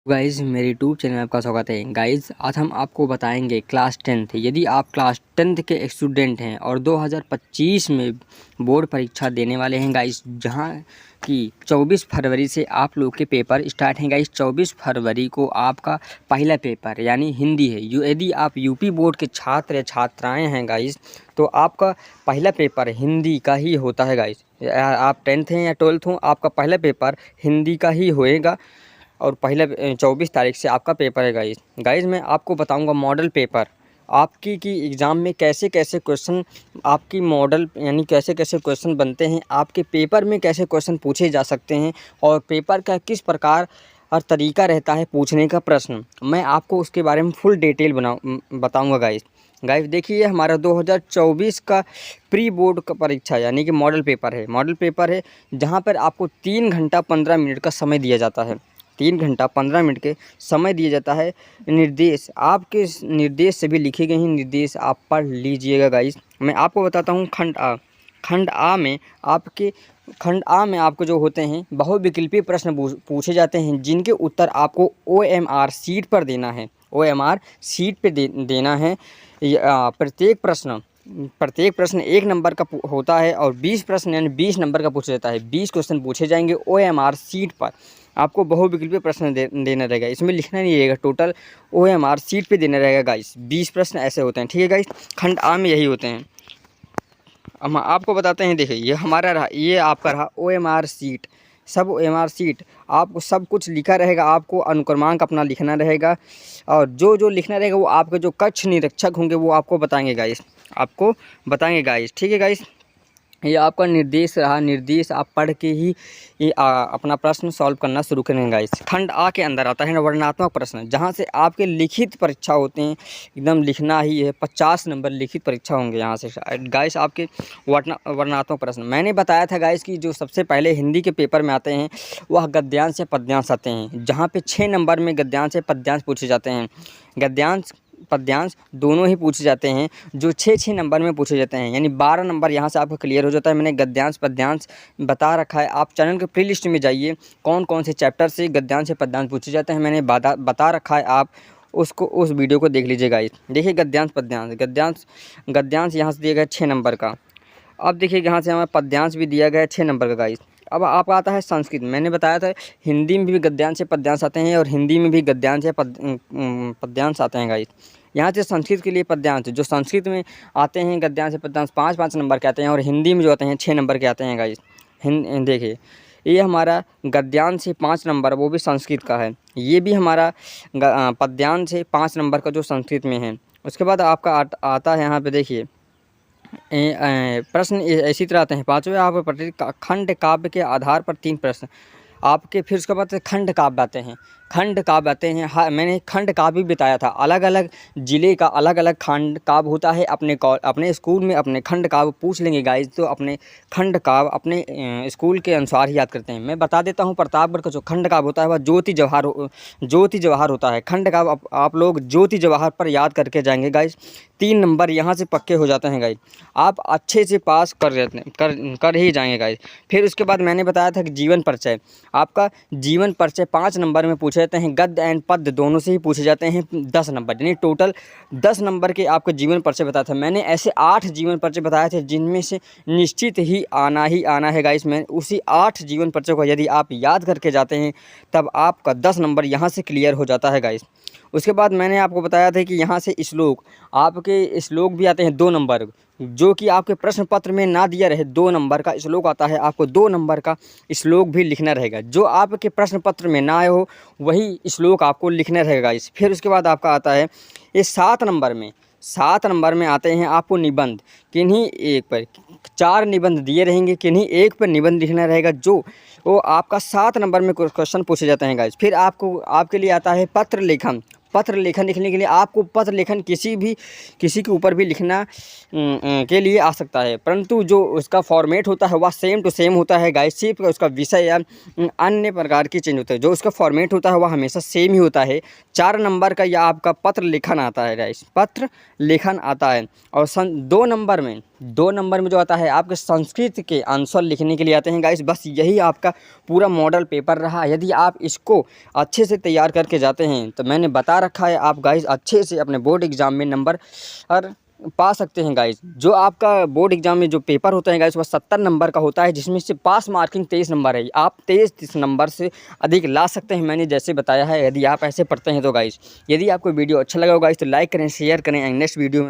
Guys मेरे YouTube channel में आपका स्वागत है। गाइज़ आज हम आपको बताएंगे क्लास 10th, यदि आप क्लास 10th के स्टूडेंट हैं और 2025 में बोर्ड परीक्षा देने वाले हैं गाइज़, जहां कि 24 फरवरी से आप लोग के पेपर स्टार्ट हैं गाइज़। 24 फरवरी को आपका पहला पेपर यानी हिंदी है। यदि आप यूपी बोर्ड के छात्र या छात्राएँ हैं गाइज़, तो आपका पहला पेपर हिंदी का ही होता है गाइज़। आप 10th हैं या 12th हो, आपका पहला पेपर हिंदी का ही होएगा और पहले 24 तारीख से आपका पेपर है गाइज़। मैं आपको बताऊंगा मॉडल पेपर आपकी कि एग्ज़ाम में कैसे कैसे क्वेश्चन आपकी मॉडल यानी कैसे कैसे क्वेश्चन बनते हैं, आपके पेपर में कैसे क्वेश्चन पूछे जा सकते हैं और पेपर का किस प्रकार और तरीका रहता है पूछने का प्रश्न। मैं आपको उसके बारे में फुल डिटेल बताऊँगा गाइज़। देखिए हमारा 2024 का प्री बोर्ड का परीक्षा यानी कि मॉडल पेपर है जहाँ पर आपको 3 घंटा 15 मिनट का समय दिया जाता है। 3 घंटा 15 मिनट के समय दिया जाता है। निर्देश आपके निर्देश से भी लिखे गए हैं, निर्देश आप पढ़ लीजिएगा गाइस। मैं आपको बताता हूँ खंड आ में आपको जो होते हैं बहुविकल्पीय प्रश्न पूछे जाते हैं, जिनके उत्तर आपको OMR सीट पर देना है। OMR सीट पे देना है। प्रत्येक प्रश्न 1 नंबर का होता है और 20 प्रश्न यानी 20 नंबर का पूछा जाता है। 20 क्वेश्चन पूछे जाएंगे OMR सीट पर। आपको बहुविकल्पीय प्रश्न देना रहेगा, इसमें लिखना नहीं रहेगा, टोटल OMR सीट पे देना रहेगा गाइस। 20 प्रश्न ऐसे होते हैं, ठीक है गाइस। खंड आ में यही होते हैं। हम आपको बताते हैं, देखिए ये हमारा रहा, ये आपका रहा OMR सीट। सब OMR सीट आपको सब कुछ लिखा रहेगा, आपको अनुक्रमांक अपना लिखना रहेगा और जो लिखना रहेगा वो आपके जो कक्ष निरीक्षक होंगे वो आपको बताएंगे गाइस, ठीक है गाइस। ये आपका निर्देश रहा, निर्देश आप पढ़ के ही अपना प्रश्न सॉल्व करना शुरू करेंगे गाइस। खंड आ के अंदर आता है वर्णनात्मक प्रश्न, जहाँ से आपके लिखित परीक्षा होते हैं, एकदम लिखना ही है। 50 नंबर लिखित परीक्षा होंगे यहाँ से गाइस आपके वर्णनात्मक प्रश्न। मैंने बताया था गाइस कि जो सबसे पहले हिंदी के पेपर में आते हैं वह गद्यांश या पद्यांश आते हैं, जहाँ पे 6 नंबर में गद्यांश या पद्यांश पूछे जाते हैं। गद्यांश पद्यांश दोनों ही पूछे जाते हैं, जो 6 नंबर में पूछे जाते हैं, यानी 12 नंबर यहाँ से आपका क्लियर हो जाता है। मैंने गद्यांश पद्यांश बता रखा है, आप चैनल के प्लेलिस्ट में जाइए, कौन कौन से चैप्टर से गद्यांश या पद्यांश पूछे जाते हैं मैंने बता रखा है, आप उस वीडियो को देख लीजिएगा। देखिए गद्यांश गद्यांश यहाँ से दिया गया 6 नंबर का। अब देखिए यहाँ से हमें पद्यांश भी दिया गया है 6 नंबर का गाइस। अब आपका आता है संस्कृत। मैंने बताया था हिंदी में भी गद्यांश से पद्यांश आते हैं और हिंदी में भी गद्यांश से पद्यांश आते हैं गाइस। यहाँ से संस्कृत के लिए पद्यांश जो संस्कृत में आते हैं गद्यांश से पद्यांश 5-5 नंबर के आते हैं और हिंदी में जो आते हैं 6 नंबर के आते हैं गाइस। देखिए ये हमारा गद्यांश से 5 नंबर, वो भी संस्कृत का है। ये भी हमारा पद्यांश से 5 नंबर का जो संस्कृत में है। उसके बाद आपका आता है यहाँ पे देखिए प्रश्न इसी तरह आते हैं। 5वें आप खंड काव्य के आधार पर 3 प्रश्न आपके। फिर उसके बाद खंड काव्य आते हैं। हाँ, मैंने खंड काव्य भी बताया था, अलग अलग ज़िले का अलग अलग खंड काव्य होता है। अपने स्कूल में अपने खंड काव्य पूछ लेंगे गाइज, तो अपने खंड काव्य अपने स्कूल के अनुसार ही याद करते हैं। मैं बता देता हूँ, प्रतापगढ़ का जो खंड काव्य होता है वह ज्योति जवाहर होता है। खंड काव्य आप लोग ज्योति जवाहर पर याद करके जाएंगे गाइज। 3 नंबर यहाँ से पक्के हो जाते हैं गाइज, आप अच्छे से पास कर ही जाएंगे गाइज। फिर उसके बाद मैंने बताया था कि जीवन परिचय, आपका जीवन परिचय 5 नंबर में पूछे जाते हैं। गद्य एंड पद्य दोनों से ही पूछे जाते हैं 10 नंबर, यानी टोटल 10 नंबर के आपका जीवन परिचय बताया था। मैंने ऐसे 8 जीवन परिचय बताए थे, जिनमें से निश्चित ही आना है गाइस। मैं उसी 8 जीवन परिचय को यदि आप याद करके जाते हैं तब आपका 10 नंबर यहाँ से क्लियर हो जाता है गाइस। उसके बाद मैंने आपको बताया था कि यहाँ से आपके श्लोक भी आते हैं 2 नंबर, जो कि आपके प्रश्न पत्र में ना दिया रहे। 2 नंबर का श्लोक आता है, आपको 2 नंबर का श्लोक भी लिखना रहेगा। जो आपके प्रश्न पत्र में ना आए हो वही श्लोक आपको लिखना रहेगा इस। फिर उसके बाद आपका आता है ये 7 नंबर में आते हैं आपको निबंध। किन्हीं एक पर 4 निबंध दिए रहेंगे, किन्हीं एक पर निबंध लिखना रहेगा, जो वो आपका 7 नंबर में क्वेश्चन पूछे जाते हैं गाइस। फिर आपके लिए आता है पत्र लेखन लिखने के लिए आपको पत्र लेखन किसी के ऊपर भी लिखना के लिए आ सकता है, परंतु जो उसका फॉर्मेट होता है वह सेम टू सेम होता है गाइस। सिर्फ उसका विषय या अन्य प्रकार की चेंज होता है, जो उसका फॉर्मेट होता है वह हमेशा सेम ही होता है। 4 नंबर का यह आपका पत्र लेखन आता है गाइस, पत्र लेखन आता है। और 2 नंबर में 2 नंबर में जो आता है आपके संस्कृत के आंसर लिखने के लिए आते हैं गाइस। बस यही आपका पूरा मॉडल पेपर रहा। यदि आप इसको अच्छे से तैयार करके जाते हैं तो मैंने बता रखा है, आप गाइस अच्छे से अपने बोर्ड एग्ज़ाम में नंबर और पा सकते हैं गाइस। जो आपका बोर्ड एग्ज़ाम में जो पेपर होता है गाइस वह 70 नंबर का होता है, जिसमें से पास मार्किंग 23 नंबर है। आप 23 नंबर से अधिक ला सकते हैं, मैंने जैसे बताया है, यदि आप ऐसे पढ़ते हैं तो गाइस। यदि आपको वीडियो अच्छा लगा हो गाइस तो लाइक करें, शेयर करें। नेक्स्ट वीडियो में